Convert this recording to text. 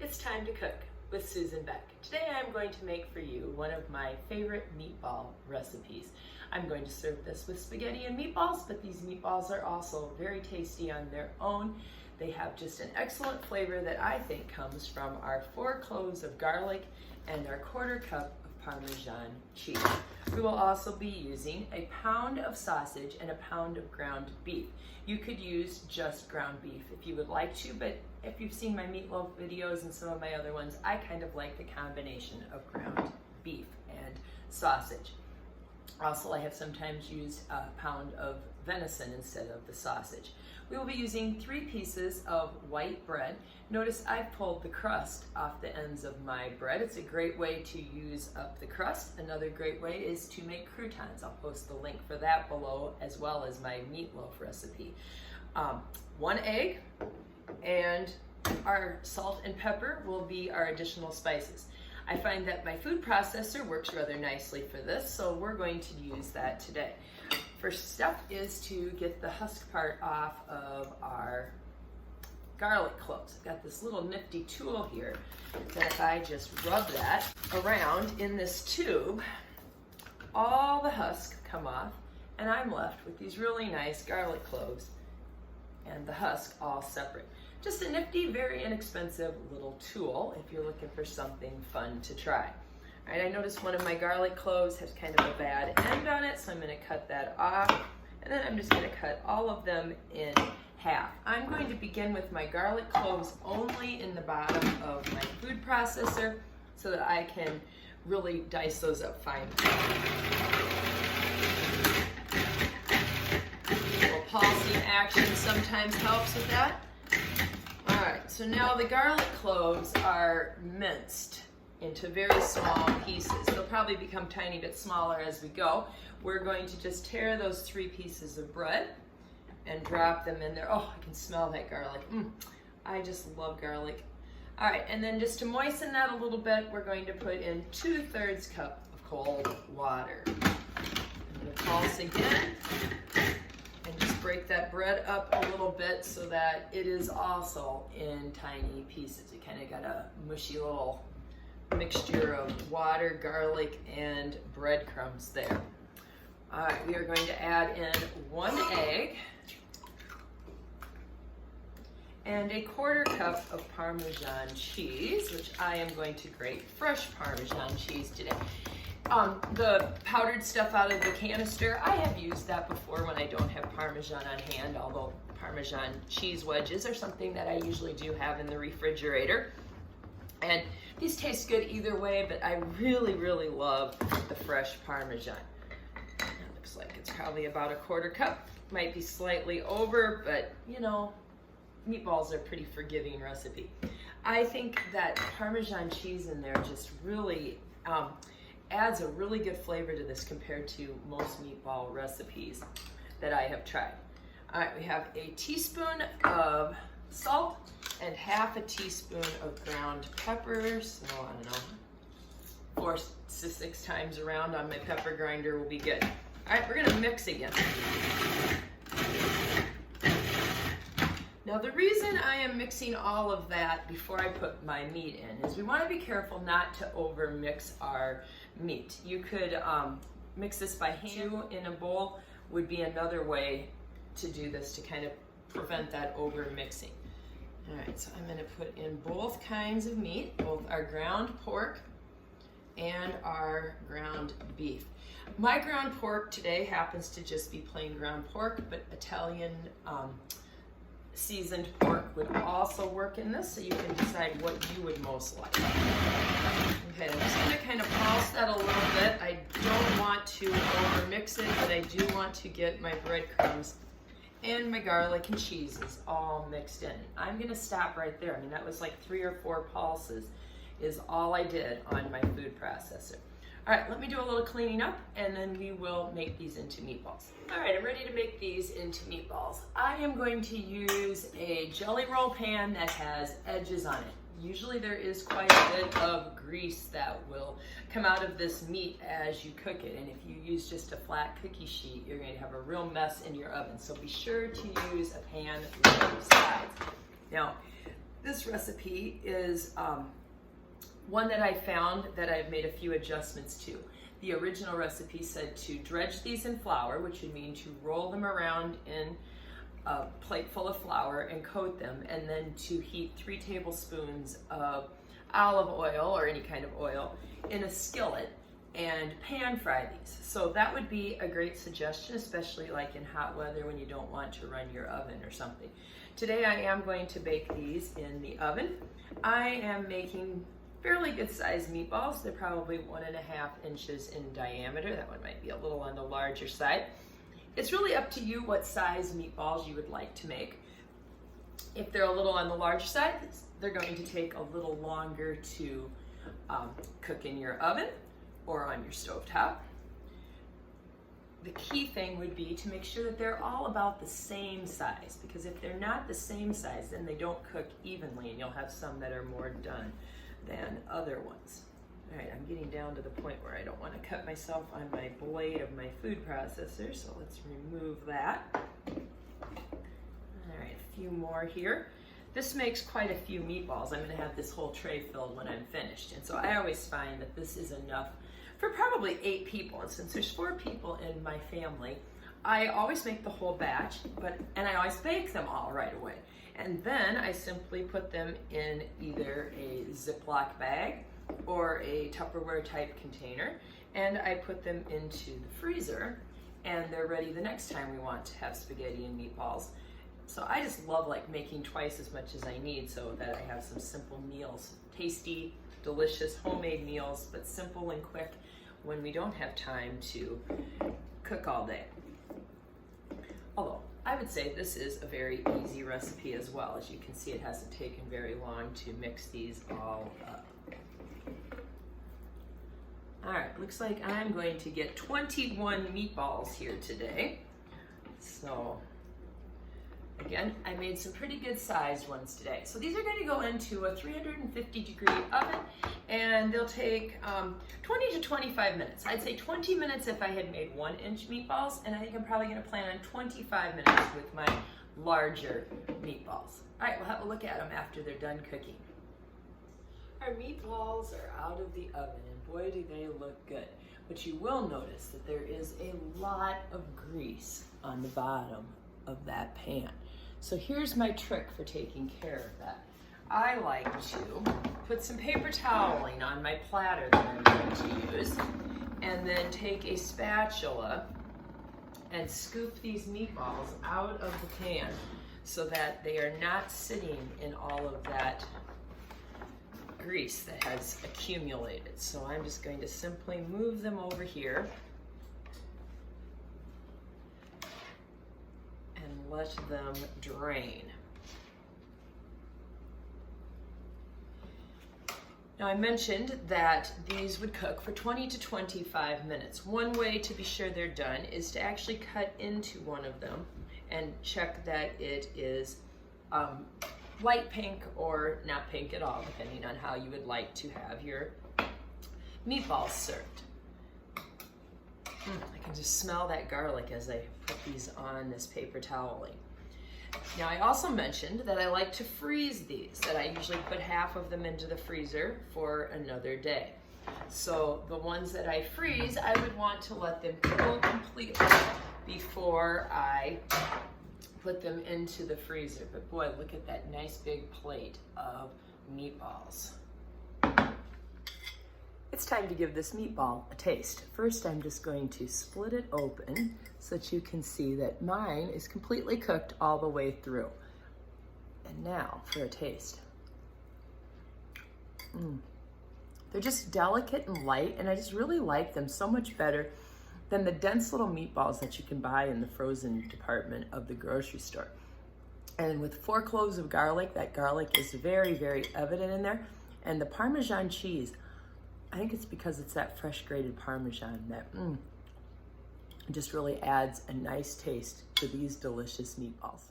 It's time to cook with Susan Beck. Today I'm going to make for you one of my favorite meatball recipes. I'm going to serve this with spaghetti and meatballs, but these meatballs are also very tasty on their own. They have just an excellent flavor that I think comes from our 4 cloves of garlic and our 1/4 cup of Parmesan cheese. We will also be using a pound of sausage and a pound of ground beef. You could use just ground beef if you would like to, but if you've seen my meatloaf videos and some of my other ones, I kind of like the combination of ground beef and sausage. Also, I have sometimes used a pound of venison instead of the sausage. We will be using 3 pieces of white bread. Notice I've pulled the crust off the ends of my bread. It's a great way to use up the crust. Another great way is to make croutons. I'll post the link for that below, as well as my meatloaf recipe. 1 egg, and our salt and pepper will be our additional spices. I find that my food processor works rather nicely for this, so we're going to use that today. First step is to get the husk part off of our garlic cloves. I've got this little nifty tool here that if I just rub that around in this tube, all the husks come off, and I'm left with these really nice garlic cloves and the husk all separate. Just a nifty, very inexpensive little tool if you're looking for something fun to try. All right, I noticed one of my garlic cloves has kind of a bad end on it, so I'm going to cut that off, and then I'm just going to cut all of them in half. I'm going to begin with my garlic cloves only in the bottom of my food processor so that I can really dice those up fine. A little pulsing action sometimes helps with that. All right, so now the garlic cloves are minced into very small pieces. They'll probably become tiny bit smaller as we go. We're going to just tear those 3 pieces of bread and drop them in there. Oh, I can smell that garlic. I just love garlic. All right, and then just to moisten that a little bit, we're going to put in 2/3 cup of cold water. I'm going to pulse again and just break that bread up a little bit so that it is also in tiny pieces. You kind of got a mushy little mixture of water, garlic, and breadcrumbs there. All right, we are going to add in 1 egg and a 1/4 cup of Parmesan cheese, which I am going to grate fresh Parmesan cheese today. The powdered stuff out of the canister, I have used that before when I don't have Parmesan on hand, although Parmesan cheese wedges are something that I usually do have in the refrigerator. And these taste good either way, but I really, really love the fresh Parmesan. It looks like it's probably about a 1/4 cup. Might be slightly over, but you know, meatballs are a pretty forgiving recipe. I think that Parmesan cheese in there just really adds a really good flavor to this compared to most meatball recipes that I have tried. All right, we have a teaspoon of salt and 1/2 teaspoon of ground pepper. So I don't know, 4 to 6 times around on my pepper grinder will be good. All right, we're gonna mix again. Now the reason I am mixing all of that before I put my meat in is we want to be careful not to over mix our meat. You could mix this by hand in a bowl would be another way to do this to kind of prevent that over mixing. All right, so I'm going to put in both kinds of meat, both our ground pork and our ground beef. My ground pork today happens to just be plain ground pork, but Italian seasoned pork would also work in this, so you can decide what you would most like. Okay, I'm just going to kind of pulse that a little bit. I don't want to over mix it, but I do want to get my breadcrumbs and my garlic and cheeses all mixed in. I'm gonna stop right there. I mean, that was like 3 or 4 pulses is all I did on my food processor. All right, let me do a little cleaning up and then we will make these into meatballs. All right, I'm ready to make these into meatballs. I am going to use a jelly roll pan that has edges on it. Usually there is quite a bit of grease that will come out of this meat as you cook it. And if you use just a flat cookie sheet, you're going to have a real mess in your oven. So be sure to use a pan with both sides. Now, This recipe is one that I found that I've made a few adjustments to. The original recipe said to dredge these in flour, which would mean to roll them around in a plate full of flour and coat them, and then to heat 3 tablespoons of olive oil or any kind of oil in a skillet and pan fry these. So that would be a great suggestion, especially like in hot weather when you don't want to run your oven or something. Today I am going to bake these in the oven. I am making fairly good sized meatballs. They're probably 1.5 inches in diameter. That one might be a little on the larger side. It's really up to you what size meatballs you would like to make. If they're a little on the large side, they're going to take a little longer to cook in your oven or on your stovetop. The key thing would be to make sure that they're all about the same size, because if they're not the same size, then they don't cook evenly and you'll have some that are more done than other ones. All right, I'm getting down to the point where I don't want to cut myself on my blade of my food processor, so let's remove that. All right, a few more here. This makes quite a few meatballs. I'm going to have this whole tray filled when I'm finished, and so I always find that this is enough for probably 8 people, and since there's 4 people in my family, I always make the whole batch, and I always bake them all right away. And then I simply put them in either a Ziploc bag or a Tupperware type container, and I put them into the freezer, and they're ready the next time we want to have spaghetti and meatballs. So I just love like making twice as much as I need so that I have some simple meals, tasty, delicious homemade meals, but simple and quick when we don't have time to cook all day. Although I would say this is a very easy recipe as well. As you can see, it hasn't taken very long to mix these all up. All right, looks like I'm going to get 21 meatballs here today. So again, I made some pretty good sized ones today. So these are going to go into a 350-degree oven, and they'll take 20 to 25 minutes. I'd say 20 minutes if I had made 1-inch meatballs, and I think I'm probably going to plan on 25 minutes with my larger meatballs. All right, we'll have a look at them after they're done cooking. Our meatballs are out of the oven, and boy do they look good. But you will notice that there is a lot of grease on the bottom of that pan. So here's my trick for taking care of that. I like to put some paper toweling on my platter that I'm going to use, and then take a spatula and scoop these meatballs out of the pan so that they are not sitting in all of that grease that has accumulated. So I'm just going to simply move them over here and let them drain. Now I mentioned that these would cook for 20 to 25 minutes. One way to be sure they're done is to actually cut into one of them and check that it is light pink or not pink at all, depending on how you would like to have your meatballs served. I can just smell that garlic as I put these on this paper toweling. Now I also mentioned that I like to freeze these, that I usually put half of them into the freezer for another day. So the ones that I freeze, I would want to let them cool completely before I put them into the freezer. But boy, look at that nice big plate of meatballs. It's time to give this meatball a taste. First, I'm just going to split it open so that you can see that mine is completely cooked all the way through. And now for a taste. They're just delicate and light, and I just really like them so much better than the dense little meatballs that you can buy in the frozen department of the grocery store. And with 4 cloves of garlic, that garlic is very, very evident in there. And the Parmesan cheese, I think it's because it's that fresh grated Parmesan that just really adds a nice taste to these delicious meatballs.